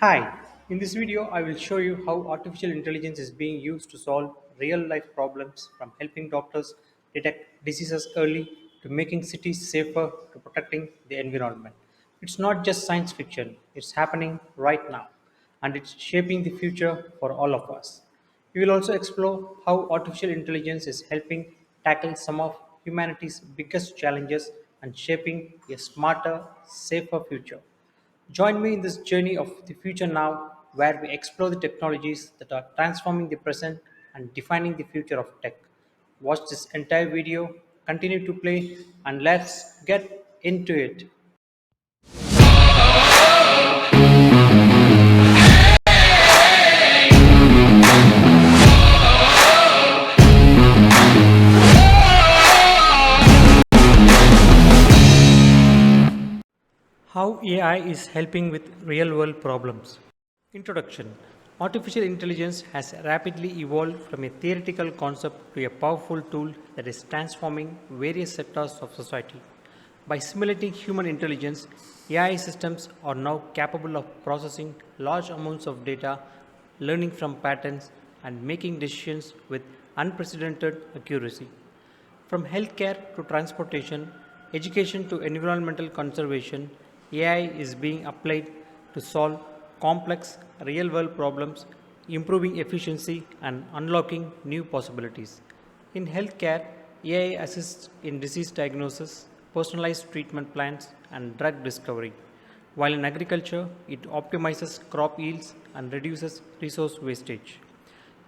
Hi, in this video I will show you how artificial intelligence is being used to solve real life problems from helping doctors detect diseases early to making cities safer to protecting the environment. It's not just science fiction, it's happening right now and it's shaping the future for all of us. We will also explore how artificial intelligence is helping tackle some of humanity's biggest challenges and shaping a smarter, safer future. Join me in this journey of the future now, where we explore the technologies that are transforming the present and defining the future of tech. Watch this entire video, continue to play, and let's get into it. How AI is helping with real world problems. Introduction. Artificial intelligence has rapidly evolved from a theoretical concept to a powerful tool that is transforming various sectors of society. By simulating human intelligence, AI systems are now capable of processing large amounts of data, learning from patterns, and making decisions with unprecedented accuracy. From healthcare to transportation, education to environmental conservation, AI is being applied to solve complex real world problems, improving efficiency and unlocking new possibilities. In healthcare, AI assists in disease diagnosis, personalized treatment plans, and drug discovery, while in agriculture, it optimizes crop yields and reduces resource wastage.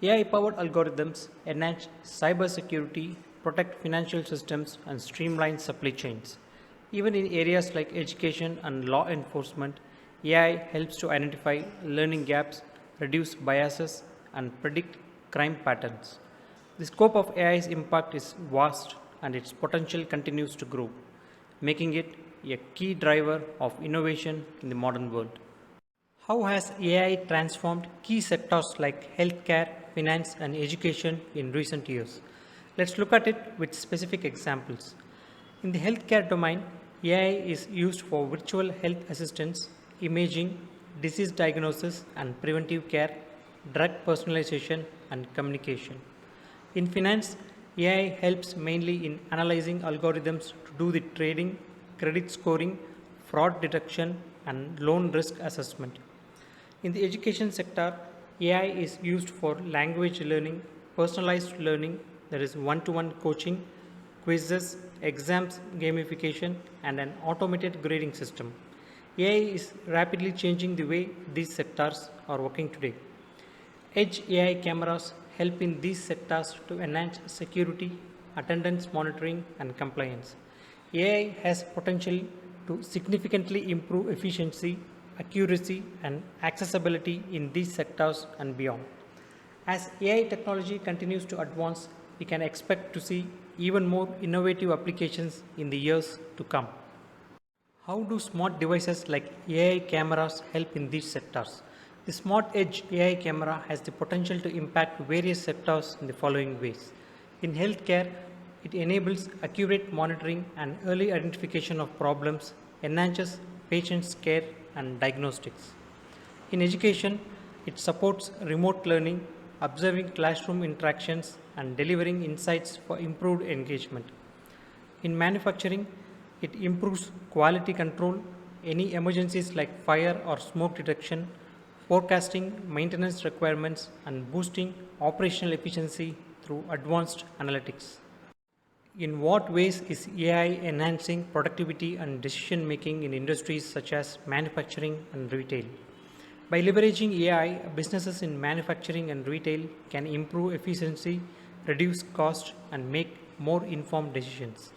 AI powered algorithms enhance cybersecurity, protect financial systems, and streamline supply chains. Even in areas like education and law enforcement, AI helps to identify learning gaps, reduce biases, and predict crime patterns. The scope of AI's impact is vast and its potential continues to grow, making it a key driver of innovation in the modern world. How has AI transformed key sectors like healthcare, finance, and education in recent years? Let's look at it with specific examples. In the healthcare domain, AI is used for virtual health assistance, imaging, disease diagnosis and preventive care, drug personalization, and communication. In finance, AI helps mainly in analyzing algorithms to do the trading, credit scoring, fraud detection, and loan risk assessment. In the education sector, AI is used for language learning, personalized learning, that is one to one coaching, quizzes, exams, gamification, and an automated grading system. AI is rapidly changing the way these sectors are working today. Edge AI cameras help in these sectors to enhance security, attendance monitoring, and compliance. AI has potential to significantly improve efficiency, accuracy, and accessibility in these sectors and beyond. As AI technology continues to advance, we can expect to see even more innovative applications in the years to come. How do smart devices like AI cameras help in these sectors? The Smart Edge AI camera has the potential to impact various sectors in the following ways. In healthcare, it enables accurate monitoring and early identification of problems, enhances patients' care and diagnostics. In education, it supports remote learning, observing classroom interactions, and delivering insights for improved engagement. In manufacturing, it improves quality control, any emergencies like fire or smoke detection, forecasting maintenance requirements, and boosting operational efficiency through advanced analytics. In what ways is AI enhancing productivity and decision making in industries such as manufacturing and retail? By leveraging AI, businesses in manufacturing and retail can improve efficiency, reduce cost, and make more informed decisions.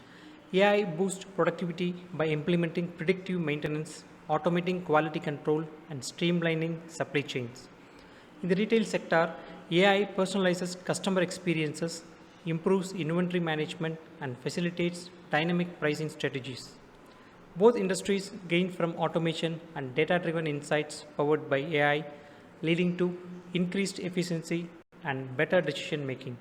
AI boosts productivity by implementing predictive maintenance, automating quality control, and streamlining supply chains. In the retail sector, AI personalizes customer experiences, improves inventory management, and facilitates dynamic pricing strategies. Both industries gain from automation and data driven insights powered by AI, leading to increased efficiency and better decision making.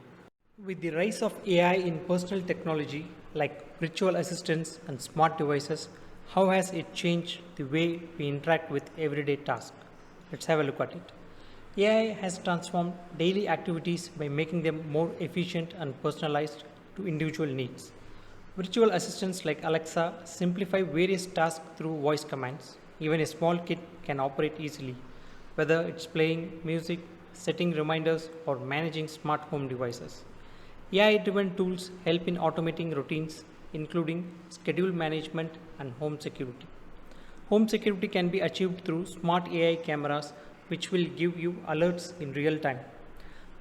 With the rise of AI in personal technology like virtual assistants and smart devices, how has it changed the way we interact with everyday tasks? Let's have a look at it. AI has transformed daily activities by making them more efficient and personalized to individual needs. Virtual assistants like Alexa simplify various tasks through voice commands. Even a small kid can operate easily, whether it's playing music, setting reminders, or managing smart home devices. AI driven tools help in automating routines, including schedule management and home security. Home security can be achieved through smart AI cameras, which will give you alerts in real time.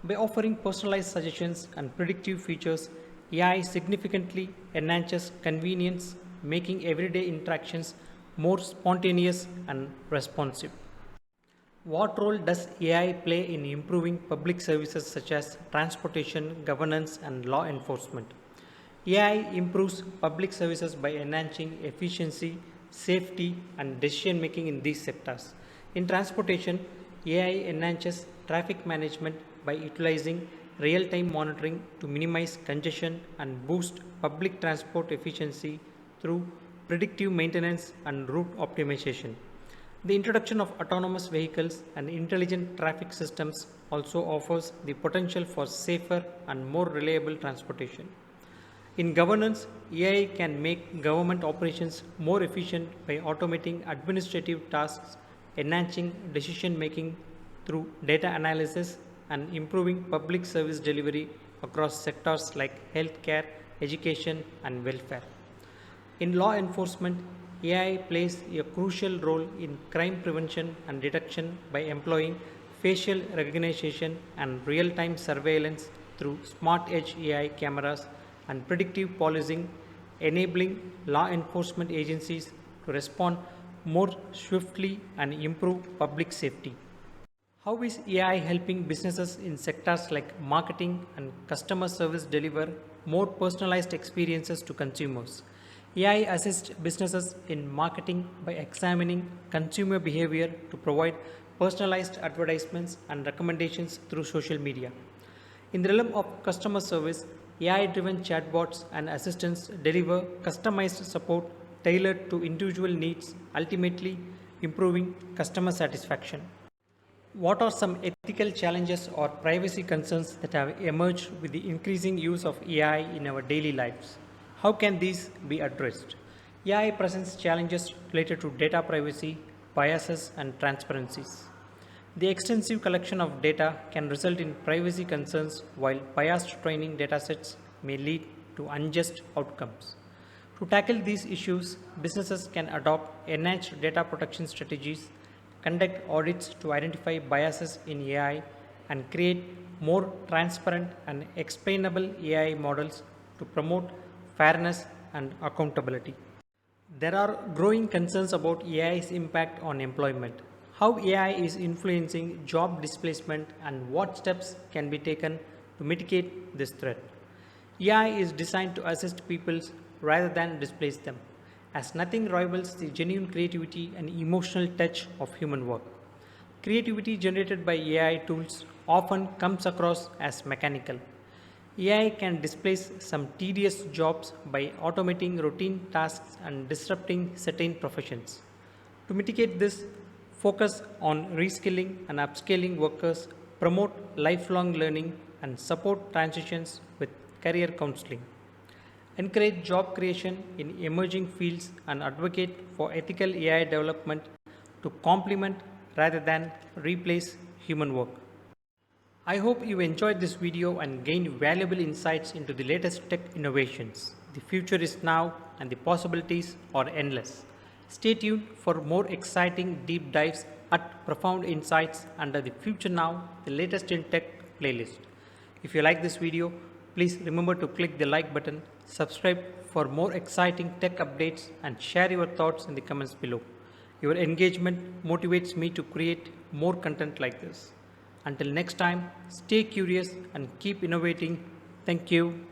By offering personalized suggestions and predictive features, AI significantly enhances convenience, making everyday interactions more spontaneous and responsive. What role does AI play in improving public services such as transportation, governance, and law enforcement? AI improves public services by enhancing efficiency, safety, and decision making in these sectors. In transportation, AI enhances traffic management by utilizing real time monitoring to minimize congestion and boost public transport efficiency through predictive maintenance and route optimization. The introduction of autonomous vehicles and intelligent traffic systems also offers the potential for safer and more reliable transportation. In governance, AI can make government operations more efficient by automating administrative tasks, enhancing decision making through data analysis, and improving public service delivery across sectors like healthcare, education, and welfare. In law enforcement, AI plays a crucial role in crime prevention and detection by employing facial recognition and real time surveillance through smart edge AI cameras and predictive policing, enabling law enforcement agencies to respond more swiftly and improve public safety. How is AI helping businesses in sectors like marketing and customer service deliver more personalized experiences to consumers? AI assists businesses in marketing by examining consumer behavior to provide personalized advertisements and recommendations through social media. In the realm of customer service, AI driven chatbots and assistants deliver customized support tailored to individual needs, ultimately improving customer satisfaction. What are some ethical challenges or privacy concerns that have emerged with the increasing use of AI in our daily lives? How can these be addressed? AI presents challenges related to data privacy, biases, and transparencies. The extensive collection of data can result in privacy concerns, while biased training datasets may lead to unjust outcomes. To tackle these issues, businesses can adopt enhanced data protection strategies, conduct audits to identify biases in AI, and create more transparent and explainable AI models to promote fairness and accountability. There are growing concerns about AI's impact on employment, how AI is influencing job displacement, and what steps can be taken to mitigate this threat. AI is designed to assist people rather than displace them, as nothing rivals the genuine creativity and emotional touch of human work. Creativity generated by AI tools often comes across as mechanical. AI can displace some tedious jobs by automating routine tasks and disrupting certain professions. To mitigate this, focus on reskilling and upscaling workers, promote lifelong learning, and support transitions with career counseling. Encourage job creation in emerging fields and advocate for ethical AI development to complement rather than replace human work. I hope you enjoyed this video and gained valuable insights into the latest tech innovations. The future is now and the possibilities are endless. Stay tuned for more exciting deep dives at Profound Insights under the Future Now, the latest in tech playlist. If you like this video, please remember to click the like button, subscribe for more exciting tech updates, and share your thoughts in the comments below. Your engagement motivates me to create more content like this. Until next time, stay curious and keep innovating. Thank you.